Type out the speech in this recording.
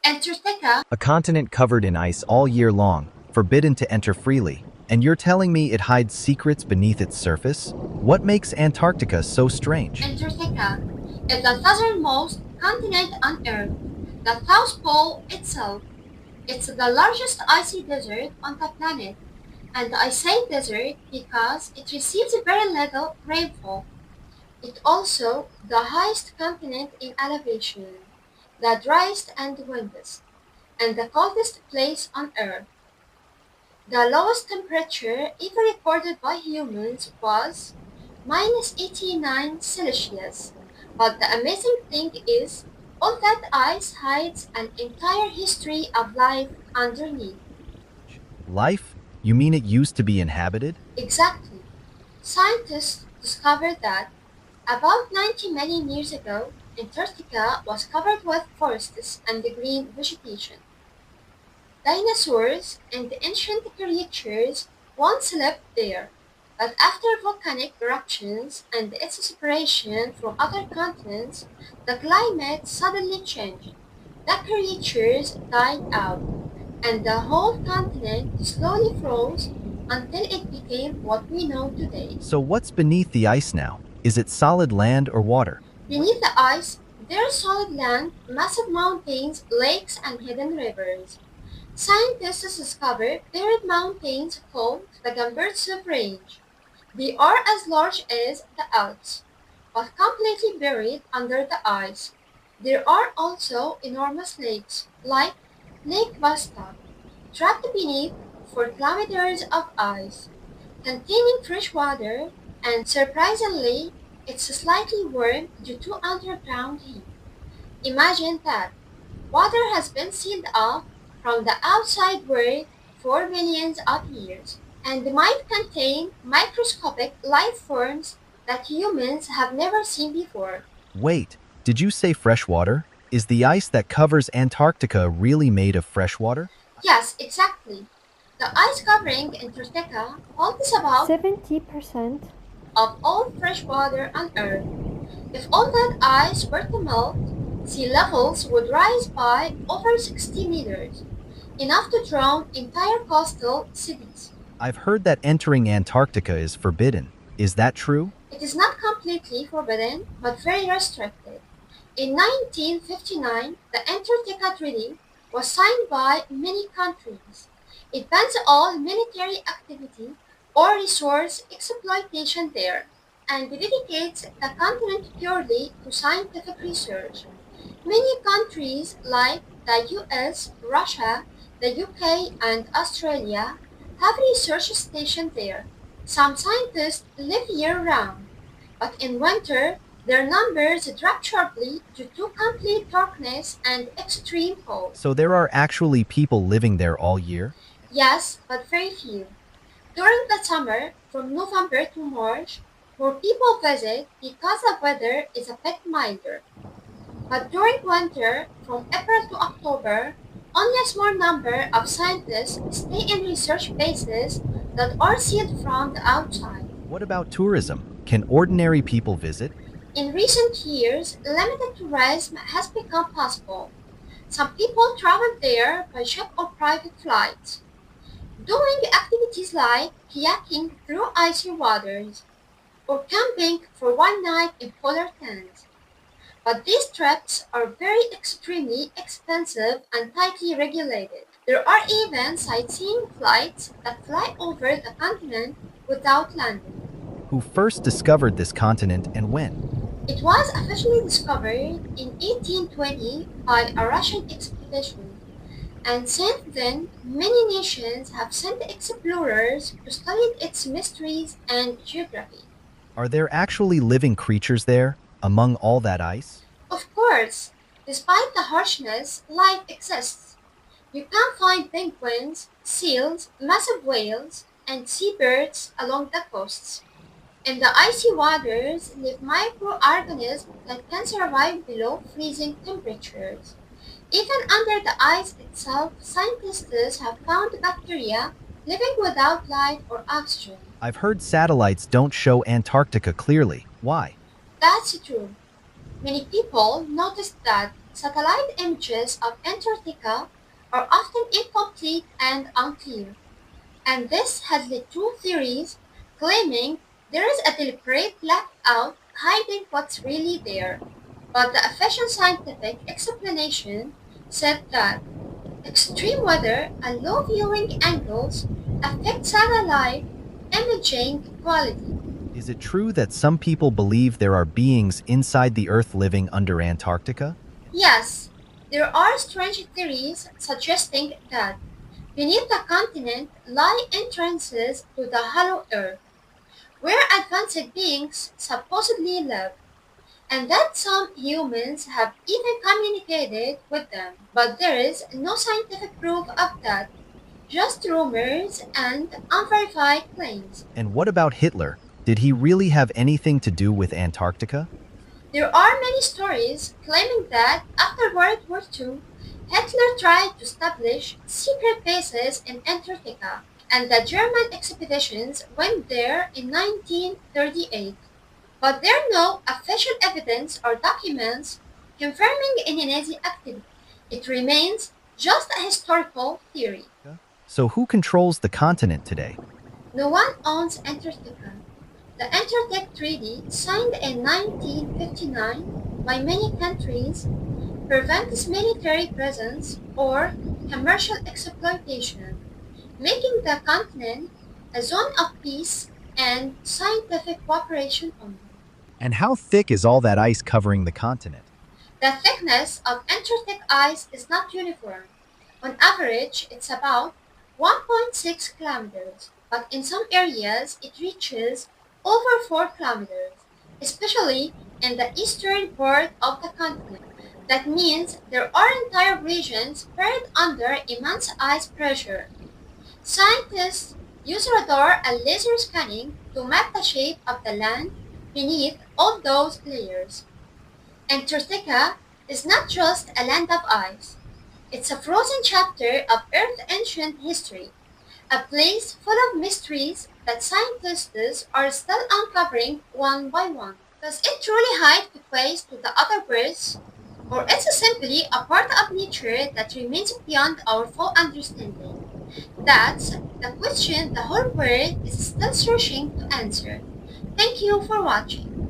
Antarctica. A continent covered in ice all year long, forbidden to enter freely. And you're telling me it hides secrets beneath its surface? What makes Antarctica so strange? Antarctica is the southernmost continent on Earth, the South Pole itself. It's the largest icy desert on the planet, and I say desert because it receives very little rainfall. It's also the highest continent in elevation, the driest and windiest, and the coldest place on Earth. The lowest temperature ever recorded by humans was -89 Celsius. But the amazing thing is, all that ice hides an entire history of life underneath. Life? You mean it used to be inhabited? Exactly. Scientists discovered that about 90 million years ago, Antarctica was covered with forests and green vegetation. Dinosaurs and ancient creatures once lived there, but after volcanic eruptions and its separation from other continents, the climate suddenly changed. The creatures died out, and the whole continent slowly froze until it became what we know today. So what's beneath the ice now? Is it solid land or water? Beneath the ice, there is solid land, massive mountains, lakes, and hidden rivers. Scientists discovered buried mountains called the Gamburtsev Range. They are as large as the Alps, but completely buried under the ice. There are also enormous lakes, like Lake Vostok, trapped beneath 4 kilometers of ice, containing fresh water, and surprisingly, it's slightly warm due to underground heat. Imagine that. Water has been sealed off from the outside world for millions of years, and might contain microscopic life forms that humans have never seen before. Wait, did you say fresh water? Is the ice that covers Antarctica really made of fresh water? Yes, exactly. The ice covering Antarctica holds about 70%. of all fresh water on Earth. If all that ice were to melt, sea levels would rise by over 60 meters, enough to drown entire coastal cities. I've heard that entering Antarctica is forbidden. Is that true? It is not completely forbidden, but very restricted. In 1959, the Antarctica Treaty was signed by many countries. It bans all military activity or resource exploitation there, and dedicates the continent purely to scientific research. Many countries like the US, Russia, the UK, and Australia have research stations there. Some scientists live year round, but in winter their numbers drop sharply due to complete darkness and extreme cold. So there are actually people living there all year? Yes, but very few. During the summer, from November to March, more people visit because the weather is a bit milder. But during winter, from April to October, only a small number of scientists stay in research bases that are sealed from the outside. What about tourism? Can ordinary people visit? In recent years, limited tourism has become possible. Some people travel there by ship or private flights, doing activities like kayaking through icy waters or camping for one night in polar tents. But these trips are very extremely expensive and tightly regulated. There are even sightseeing flights that fly over the continent without landing. Who first discovered this continent and when? It was officially discovered in 1820 by a Russian expedition, and since then many nations have sent explorers to study its mysteries and geography. Are there actually living creatures there, among all that ice? Of course, despite the harshness, life exists. You can find penguins, seals, massive whales, and seabirds along the coasts. In the icy waters live microorganisms that can survive below freezing temperatures. Even under the ice itself, scientists have found bacteria living without light or oxygen. I've heard satellites don't show Antarctica clearly. Why? That's true. Many people noticed that satellite images of Antarctica are often incomplete and unclear, and this has led to theories claiming there is a deliberate blackout hiding what's really there. But the official scientific explanation said that extreme weather and low viewing angles affect satellite imaging quality. Is it true that some people believe there are beings inside the Earth living under Antarctica? Yes, there are strange theories suggesting that beneath the continent lie entrances to the hollow earth, where advanced beings supposedly live, and that some humans have even communicated with them. But there is no scientific proof of that, just rumors and unverified claims. And what about Hitler? Did he really have anything to do with Antarctica? There are many stories claiming that after World War II, Hitler tried to establish secret bases in Antarctica, and the German expeditions went there in 1938. But there are no official evidence or documents confirming any Nazi activity. It remains just a historical theory. So who controls the continent today? No one owns Antarctica. The Antarctic Treaty, signed in 1959 by many countries, prevents military presence or commercial exploitation, making the continent a zone of peace and scientific cooperation only. And how thick is all that ice covering the continent? The thickness of Antarctic ice is not uniform. On average, it's about 1.6 kilometers, but in some areas it reaches over 4 kilometers, especially in the eastern part of the continent. That means there are entire regions buried under immense ice pressure. Scientists use radar and laser scanning to map the shape of the land beneath all those layers. Antarctica is not just a land of ice. It's a frozen chapter of Earth's ancient history, a place full of mysteries that scientists are still uncovering one by one. Does it truly hide the ways to the other worlds? Or is it simply a part of nature that remains beyond our full understanding? That's the question the whole world is still searching to answer. Thank you for watching.